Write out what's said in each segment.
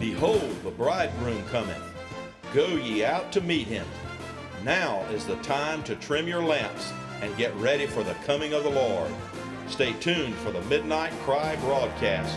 Behold, the bridegroom cometh. Go ye out to meet him. Now is the time to trim your lamps and get ready for the coming of the Lord. Stay tuned for the Midnight Cry broadcast.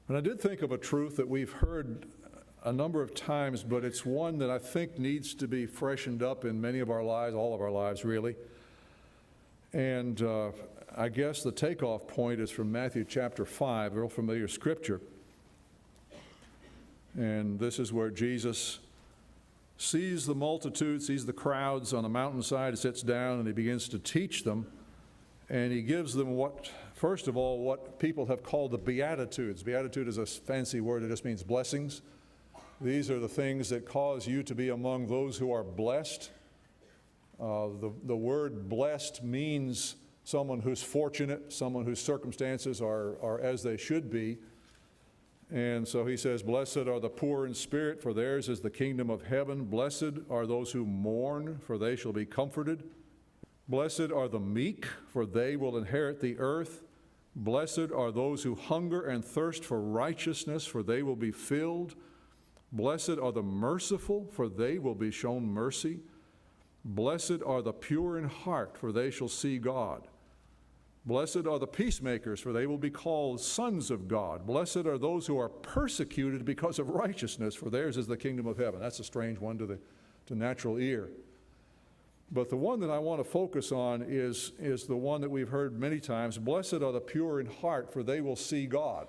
And I did think of a truth that we've heard a number of times, but it's one that I think needs to be freshened up in many of our lives, all of our lives really. And I guess the takeoff point is from Matthew chapter 5, a real familiar scripture. And this is where Jesus sees the multitude, sees the crowds on the mountainside, sits down, and he begins to teach them. And he gives them first of all, what people have called the Beatitudes. Beatitude is a fancy word, it just means blessings. These are the things that cause you to be among those who are blessed. The word blessed means someone who's fortunate, someone whose circumstances are as they should be. And so he says, blessed are the poor in spirit, for theirs is the kingdom of heaven. Blessed are those who mourn, for they shall be comforted. Blessed are the meek, for they will inherit the earth. Blessed are those who hunger and thirst for righteousness, for they will be filled. Blessed are the merciful, for they will be shown mercy. Blessed are the pure in heart, for they shall see God. Blessed are the peacemakers, for they will be called sons of God. Blessed are those who are persecuted because of righteousness, for theirs is the kingdom of heaven. That's a strange one to natural ear. But the one that I want to focus on is the one that we've heard many times. Blessed are the pure in heart, for they will see God.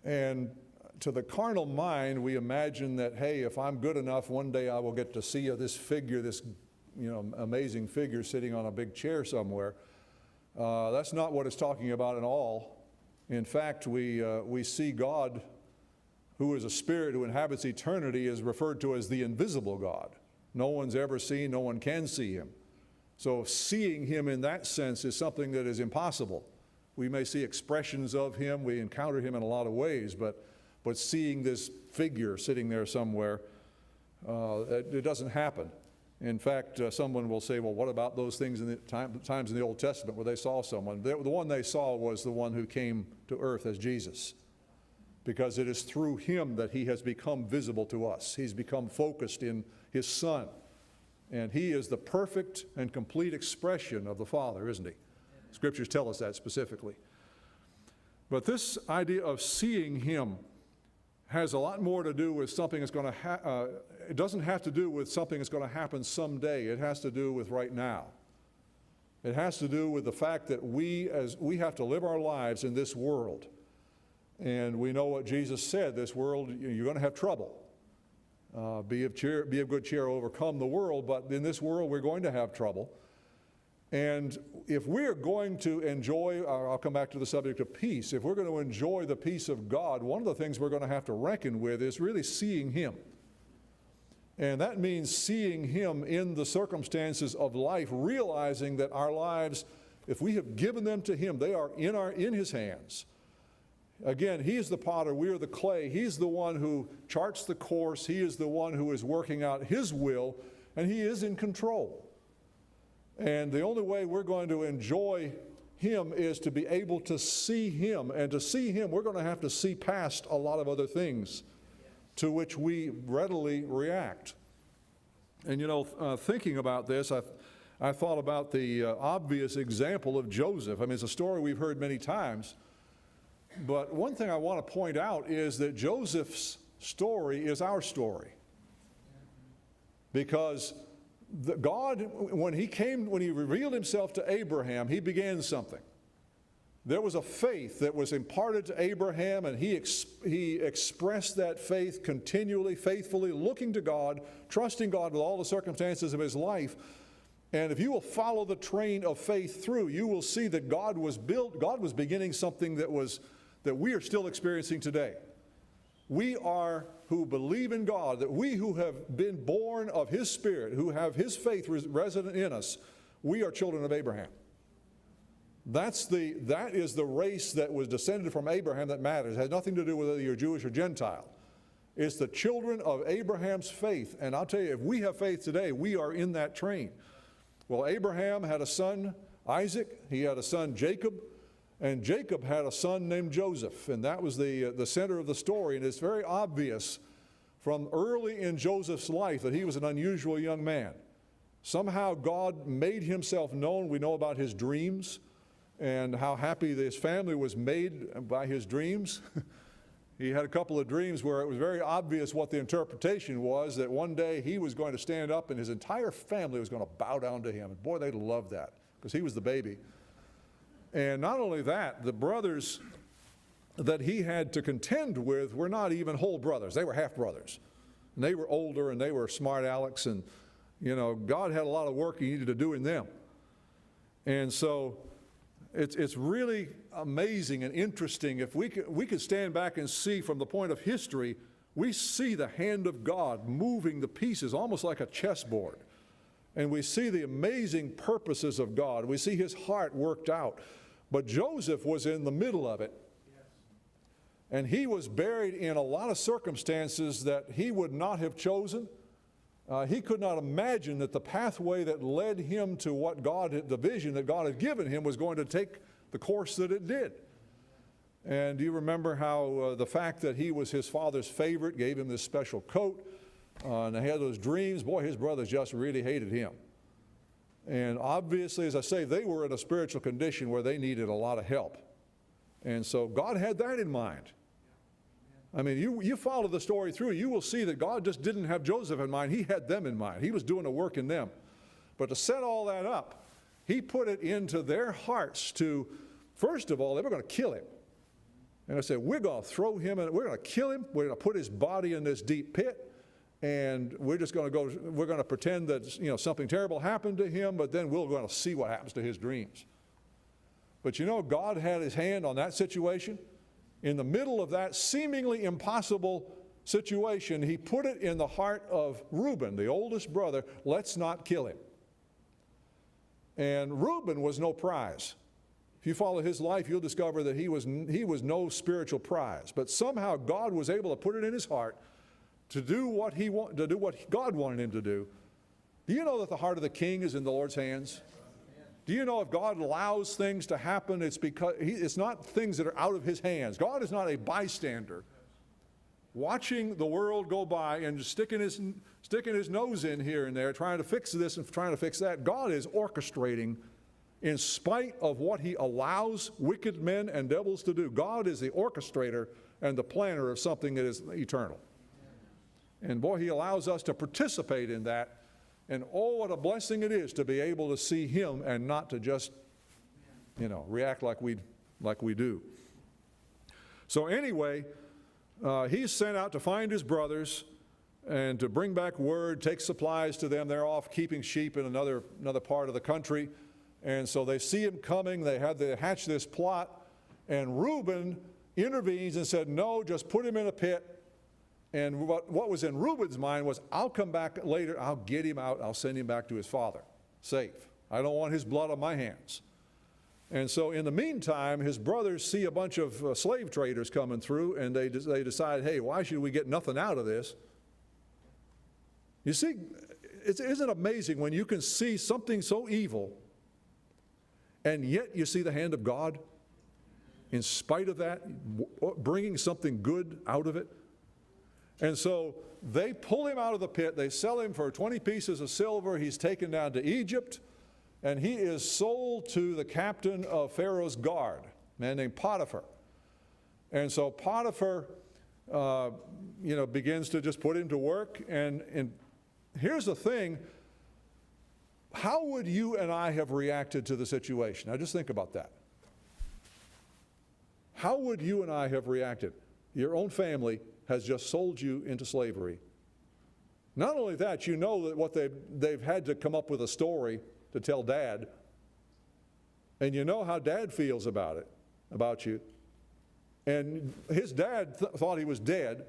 And to the carnal mind, we imagine that, hey, if I'm good enough, one day I will get to see this figure, this amazing figure sitting on a big chair somewhere. That's not what it's talking about at all. In fact, we see God, who is a spirit who inhabits eternity, is referred to as the invisible God. No one's ever seen, no one can see him. So seeing him in that sense is something that is impossible. We may see expressions of him, we encounter him in a lot of ways, but seeing this figure sitting there somewhere, it doesn't happen. In fact, someone will say, well, what about those things in the times in the Old Testament where they saw someone? The one they saw was the one who came to earth as Jesus, because it is through him that he has become visible to us. He's become focused in his Son, and he is the perfect and complete expression of the Father, isn't he? Scriptures tell us that specifically. But this idea of seeing him has a lot more to do with something that's going to it doesn't have to do with something that's going to happen someday. It has to do with right now. It has to do with the fact that we have to live our lives in this world. And we know what Jesus said, this world, you're going to have trouble. Be of good cheer, overcome the world, but in this world we're going to have trouble. And if we're going to enjoy, I'll come back to the subject of peace, if we're going to enjoy the peace of God, one of the things we're going to have to reckon with is really seeing him. And that means seeing him in the circumstances of life, realizing that our lives, if we have given them to him, they are in his hands. Again, he is the potter, we are the clay. He's the one who charts the course. He is the one who is working out his will, and he is in control. And the only way we're going to enjoy him is to be able to see him. And to see him, we're going to have to see past a lot of other things to which we readily react. And thinking about this, I thought about the obvious example of Joseph. I mean, it's a story we've heard many times. But one thing I want to point out is that Joseph's story is our story. Because God, when he revealed himself to Abraham, he began something. There was a faith that was imparted to Abraham, and he expressed that faith continually, faithfully, looking to God, trusting God with all the circumstances of his life. And if you will follow the train of faith through, you will see that God was beginning something that we are still experiencing today. We are who believe in God, that we who have been born of his Spirit, who have his faith resident in us, we are children of Abraham. That is the race that was descended from Abraham that matters. It has nothing to do with whether you're Jewish or Gentile. It's the children of Abraham's faith. And I'll tell you, if we have faith today, we are in that train. Well, Abraham had a son, Isaac. He had a son, Jacob. And Jacob had a son named Joseph. And that was the center of the story. And it's very obvious from early in Joseph's life that he was an unusual young man. Somehow God made himself known. We know about his dreams. and how happy his family was made by his dreams. He had a couple of dreams where it was very obvious what the interpretation was, that one day he was going to stand up and his entire family was going to bow down to him. And boy, they loved that because he was the baby. And not only that, the brothers that he had to contend with were not even whole brothers. They were half brothers. And they were older and they were smart Alecks, and God had a lot of work he needed to do in them. And so it's really amazing and interesting. If we could stand back and see from the point of history, we see the hand of God moving the pieces almost like a chessboard. And we see the amazing purposes of God. We see his heart worked out. But Joseph was in the middle of it. And he was buried in a lot of circumstances that he would not have chosen. He could not imagine that the pathway that led him to the vision that God had given him was going to take the course that it did. And do you remember how the fact that he was his father's favorite gave him this special coat? And he had those dreams. Boy, his brothers just really hated him. And obviously, as I say, they were in a spiritual condition where they needed a lot of help. And so God had that in mind. I mean, you follow the story through, you will see that God just didn't have Joseph in mind. He had them in mind. He was doing a work in them. But to set all that up, he put it into their hearts to, first of all, they were going to kill him. And I said, we're going to throw him in, we're going to kill him, we're going to put his body in this deep pit, and we're just going to pretend that something terrible happened to him, but then we're going to see what happens to his dreams. But God had his hand on that situation. In the middle of that seemingly impossible situation, he put it in the heart of Reuben, the oldest brother, let's not kill him. And Reuben was no prize. If you follow his life, you'll discover that he was no spiritual prize. But somehow God was able to put it in his heart to do what God wanted him to do. Do you know that the heart of the king is in the Lord's hands? Do you know if God allows things to happen, it's because it's not things that are out of his hands. God is not a bystander watching the world go by and just sticking his nose in here and there, trying to fix this and trying to fix that. God is orchestrating in spite of what he allows wicked men and devils to do. God is the orchestrator and the planner of something that is eternal. And boy, he allows us to participate in that. And oh, what a blessing it is to be able to see him and not to just, react like we do. So anyway, he's sent out to find his brothers and to bring back word, take supplies to them. They're off keeping sheep in another part of the country. And so they see him coming. They hatch this plot. And Reuben intervenes and said, no, just put him in a pit. And what was in Reuben's mind was, I'll come back later, I'll get him out, I'll send him back to his father, safe. I don't want his blood on my hands. And so in the meantime, his brothers see a bunch of slave traders coming through, and they decide, hey, why should we get nothing out of this? You see, isn't it amazing when you can see something so evil, and yet you see the hand of God, in spite of that, bringing something good out of it? And so they pull him out of the pit. They sell him for 20 pieces of silver. He's taken down to Egypt, and he is sold to the captain of Pharaoh's guard, a man named Potiphar. And so Potiphar, begins to just put him to work. And here's the thing. How would you and I have reacted to the situation? Now just think about that. How would you and I have reacted? Your own family has just sold you into slavery. Not only that, you know that what they've had to come up with a story to tell Dad, and you know how Dad feels about you. And his dad thought he was dead.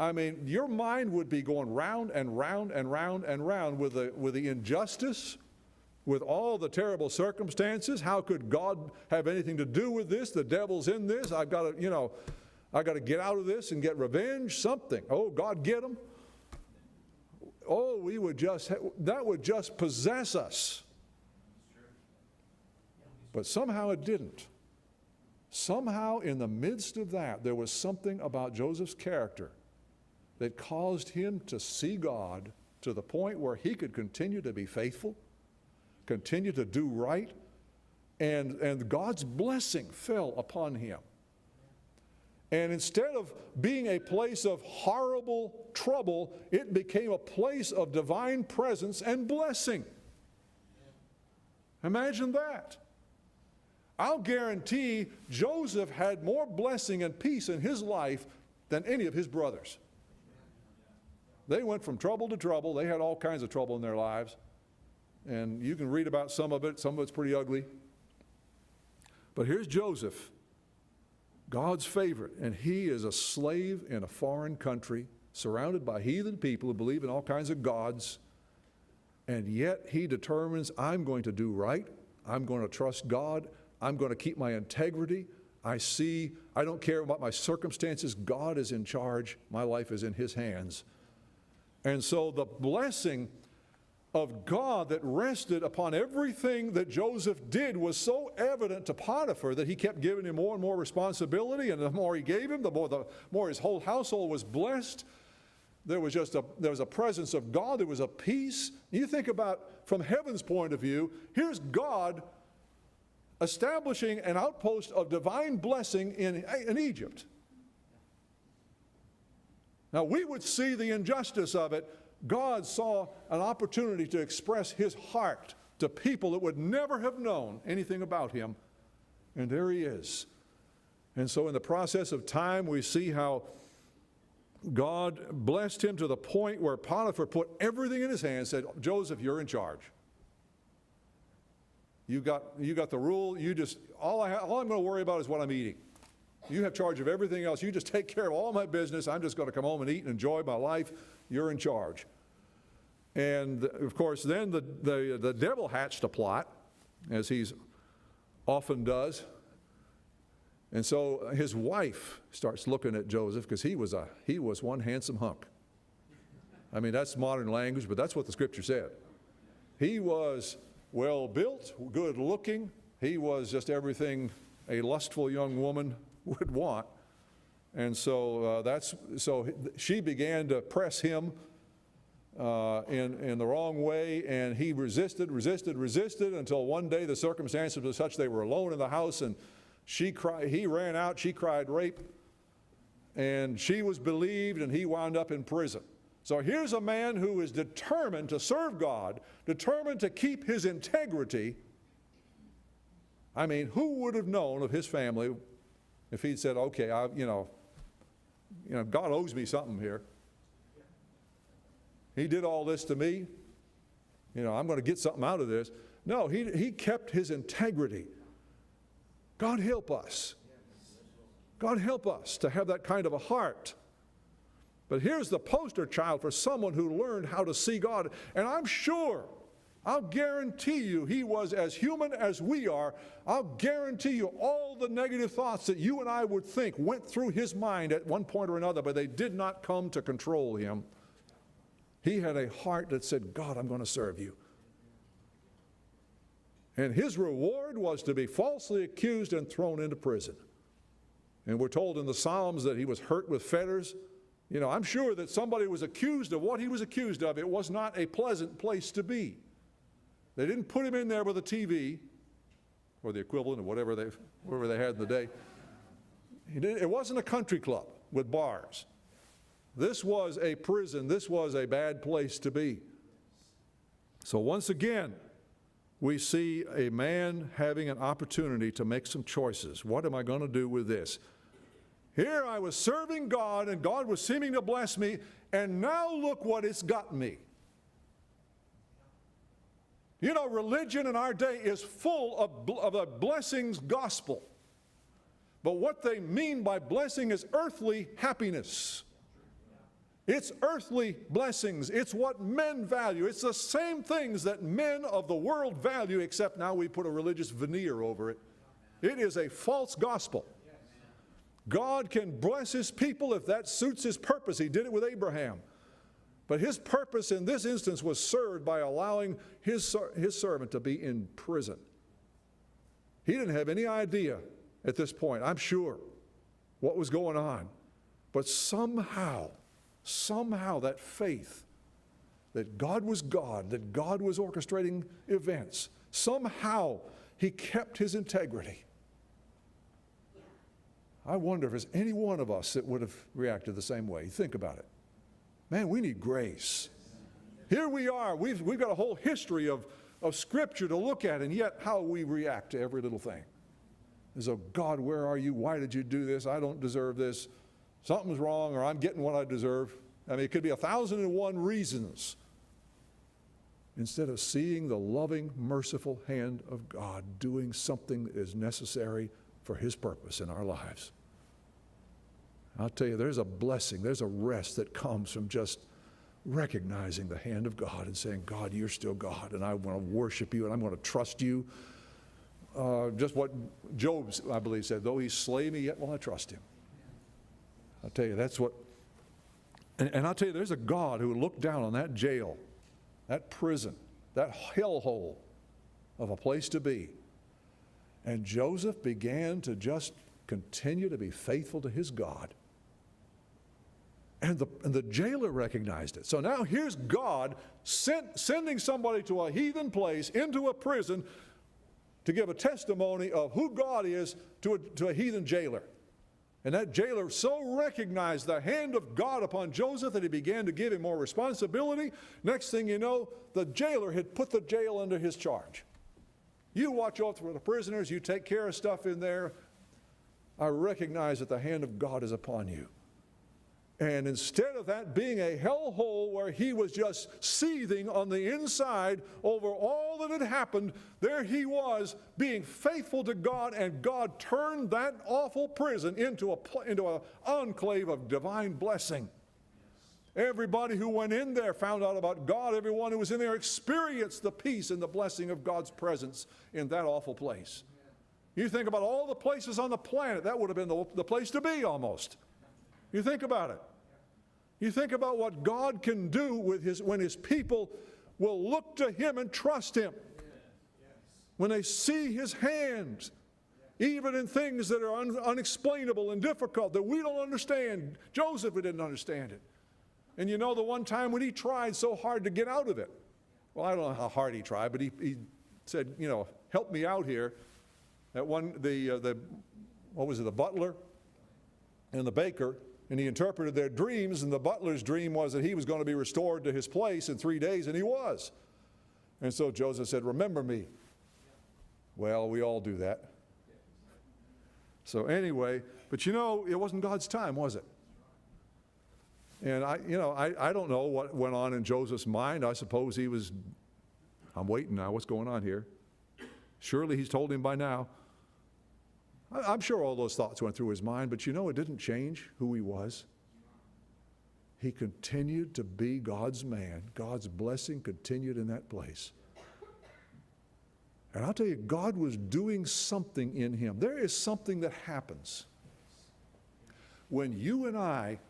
I mean, your mind would be going round and round and round and round with the injustice, with all the terrible circumstances. How could God have anything to do with this? The devil's in this. I've got to get out of this and get revenge, something. Oh, God, get them. Oh, that would just possess us. But somehow it didn't. Somehow in the midst of that, there was something about Joseph's character that caused him to see God to the point where he could continue to be faithful, continue to do right, and God's blessing fell upon him. And instead of being a place of horrible trouble, it became a place of divine presence and blessing. Imagine that. I'll guarantee Joseph had more blessing and peace in his life than any of his brothers. They went from trouble to trouble. They had all kinds of trouble in their lives. And you can read about some of it. Some of it's pretty ugly. But here's Joseph, God's favorite, and he is a slave in a foreign country, surrounded by heathen people who believe in all kinds of gods, and yet he determines, I'm going to do right, I'm going to trust God, I'm going to keep my integrity. I don't care about my circumstances, God is in charge, my life is in his hands. And so the blessing of God that rested upon everything that Joseph did was so evident to Potiphar that he kept giving him more and more responsibility, and the more he gave him, the more his whole household was blessed. There was a presence of God, there was a peace. You think about, from heaven's point of view, here's God establishing an outpost of divine blessing in Egypt. Now we would see the injustice of it. God saw an opportunity to express his heart to people that would never have known anything about him. And there he is. And so in the process of time, we see how God blessed him to the point where Potiphar put everything in his hand and said, Joseph, you're in charge. You got the rule. All I'm going to worry about is what I'm eating. You have charge of everything else. You just take care of all my business. I'm just going to come home and eat and enjoy my life. You're in charge. And of course, then the devil hatched a plot, as he often does. And so his wife starts looking at Joseph, because he was one handsome hunk. I mean, that's modern language, but that's what the scripture said. He was well built, good looking. He was just everything a lustful young woman would want. And so she began to press him in the wrong way, and he resisted until one day the circumstances were such they were alone in the house, and he ran out, she cried rape, and she was believed, and he wound up in prison. So here's a man who is determined to serve God, determined to keep his integrity. I mean, who would have known of his family if he'd said, okay, God owes me something here. He did all this to me. I'm going to get something out of this. No, he kept his integrity. God help us. God help us to have that kind of a heart. But here's the poster child for someone who learned how to see God. And I'll guarantee you, he was as human as we are. I'll guarantee you all the negative thoughts that you and I would think went through his mind at one point or another, but they did not come to control him. He had a heart that said, God, I'm going to serve you. And his reward was to be falsely accused and thrown into prison. And we're told in the Psalms that he was hurt with fetters. I'm sure that somebody was accused of what he was accused of. It was not a pleasant place to be. They didn't put him in there with a TV or the equivalent of whatever they had in the day. It wasn't a country club with bars. This was a prison. This was a bad place to be. So once again, we see a man having an opportunity to make some choices. What am I going to do with this? Here I was serving God, and God was seeming to bless me, and now look what it's got me. Religion in our day is full of a blessings gospel. But what they mean by blessing is earthly happiness. It's earthly blessings. It's what men value. It's the same things that men of the world value, except now we put a religious veneer over it. It is a false gospel. God can bless his people if that suits his purpose. He did it with Abraham. But his purpose in this instance was served by allowing his servant to be in prison. He didn't have any idea at this point, I'm sure, what was going on. But somehow that faith that God was God, that God was orchestrating events, somehow he kept his integrity. I wonder if there's any one of us that would have reacted the same way. Think about it. Man, we need grace. Here we are. We've got a whole history of Scripture to look at, and yet how we react to every little thing. As though, God, where are you? Why did you do this? I don't deserve this. Something's wrong, or I'm getting what I deserve. I mean, it could be 1,001 reasons. Instead of seeing the loving, merciful hand of God doing something that is necessary for His purpose in our lives. I'll tell you, there's a blessing, there's a rest that comes from just recognizing the hand of God and saying, God, you're still God, and I want to worship you, and I'm going to trust you. Just what Job, I believe, said, though he slay me, yet will I trust him. I'll tell you, that's what, and I'll tell you, there's a God who looked down on that jail, that prison, that hellhole of a place to be. And Joseph began to just continue to be faithful to his God. And the jailer recognized it. So now here's God sending somebody to a heathen place, into a prison, to give a testimony of who God is to a heathen jailer. And that jailer so recognized the hand of God upon Joseph that he began to give him more responsibility. Next thing you know, the jailer had put the jail under his charge. You watch over the prisoners, you take care of stuff in there. I recognize that the hand of God is upon you. And instead of that being a hellhole where he was just seething on the inside over all that had happened, there he was being faithful to God, and God turned that awful prison into an enclave of divine blessing. Everybody who went in there found out about God. Everyone who was in there experienced the peace and the blessing of God's presence in that awful place. You think about all the places on the planet, that would have been the place to be almost. You think about it. You think about what God can do with when His people will look to Him and trust Him. When they see His hand, even in things that are unexplainable and difficult, that we don't understand. Joseph didn't understand it. And you know the one time when he tried so hard to get out of it. Well, I don't know how hard he tried, but he said, you know, help me out here. That one, what was it, the butler and the baker, and he interpreted their dreams, and the butler's dream was that he was going to be restored to his place in 3 days, and he was. And so Joseph said, remember me. Well, we all do that. So anyway, but you know, it wasn't God's time, was it? And I don't know what went on in Joseph's mind. I suppose he was, I'm waiting now, what's going on here? Surely he's told him by now. I'm sure all those thoughts went through his mind, but you know, it didn't change who he was. He continued to be God's man. God's blessing continued in that place. And I'll tell you, God was doing something in him. There is something that happens when you and I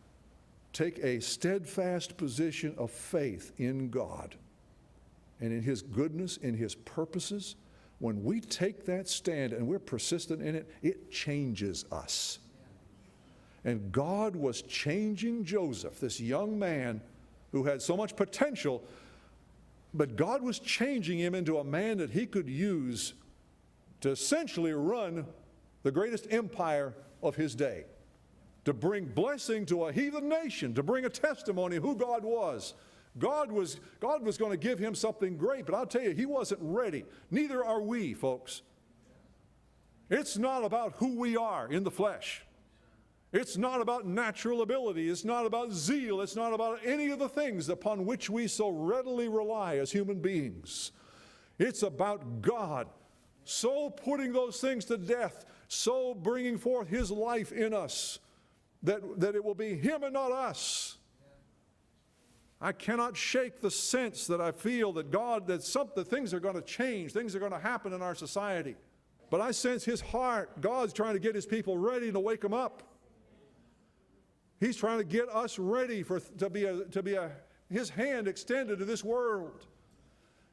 take a steadfast position of faith in God and in His goodness, in His purposes. When we take that stand and we're persistent in it, it changes us. And God was changing Joseph, this young man who had so much potential, but God was changing him into a man that He could use to essentially run the greatest empire of his day, to bring blessing to a heathen nation, to bring a testimony of who God was. God was going to give him something great, but I'll tell you, he wasn't ready. Neither are we, folks. It's not about who we are in the flesh. It's not about natural ability. It's not about zeal. It's not about any of the things upon which we so readily rely as human beings. It's about God so putting those things to death, so bringing forth His life in us, that it will be Him and not us. I cannot shake the sense that I feel that things are going to change, things are going to happen in our society. But I sense His heart. God's trying to get His people ready to wake them up. He's trying to get us ready to be His hand extended to this world.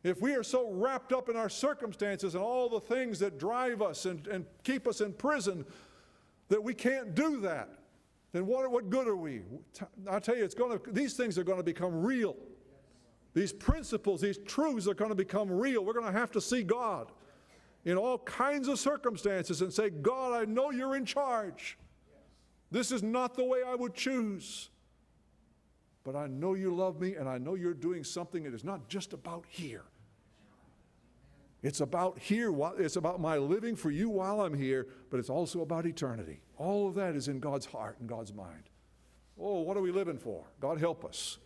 If we are so wrapped up in our circumstances and all the things that drive us and keep us in prison that we can't do that, then what good are we? I'll tell you, these things are going to become real. These principles, these truths are going to become real. We're going to have to see God. in all kinds of circumstances and say, God, I know you're in charge. This is not the way I would choose. But I know you love me, and I know you're doing something that is not just about here. It's about here. It's about my living for you while I'm here, but it's also about eternity. All of that is in God's heart and God's mind. Oh, what are we living for? God help us.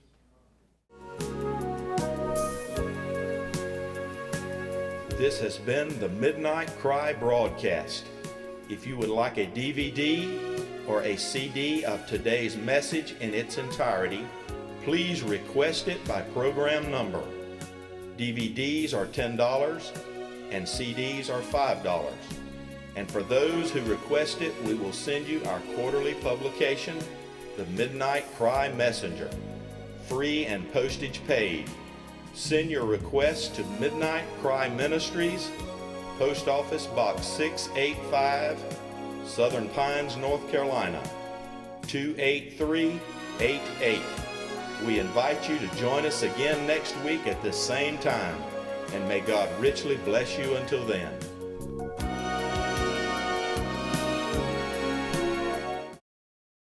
This has been the Midnight Cry broadcast. If you would like a DVD or a CD of today's message in its entirety, please request it by program number. DVDs are $10 and CDs are $5. And for those who request it, we will send you our quarterly publication, The Midnight Cry Messenger, free and postage paid. Send your request to Midnight Cry Ministries, Post Office Box 685, Southern Pines, North Carolina, 28388. We invite you to join us again next week at this same time, and may God richly bless you until then.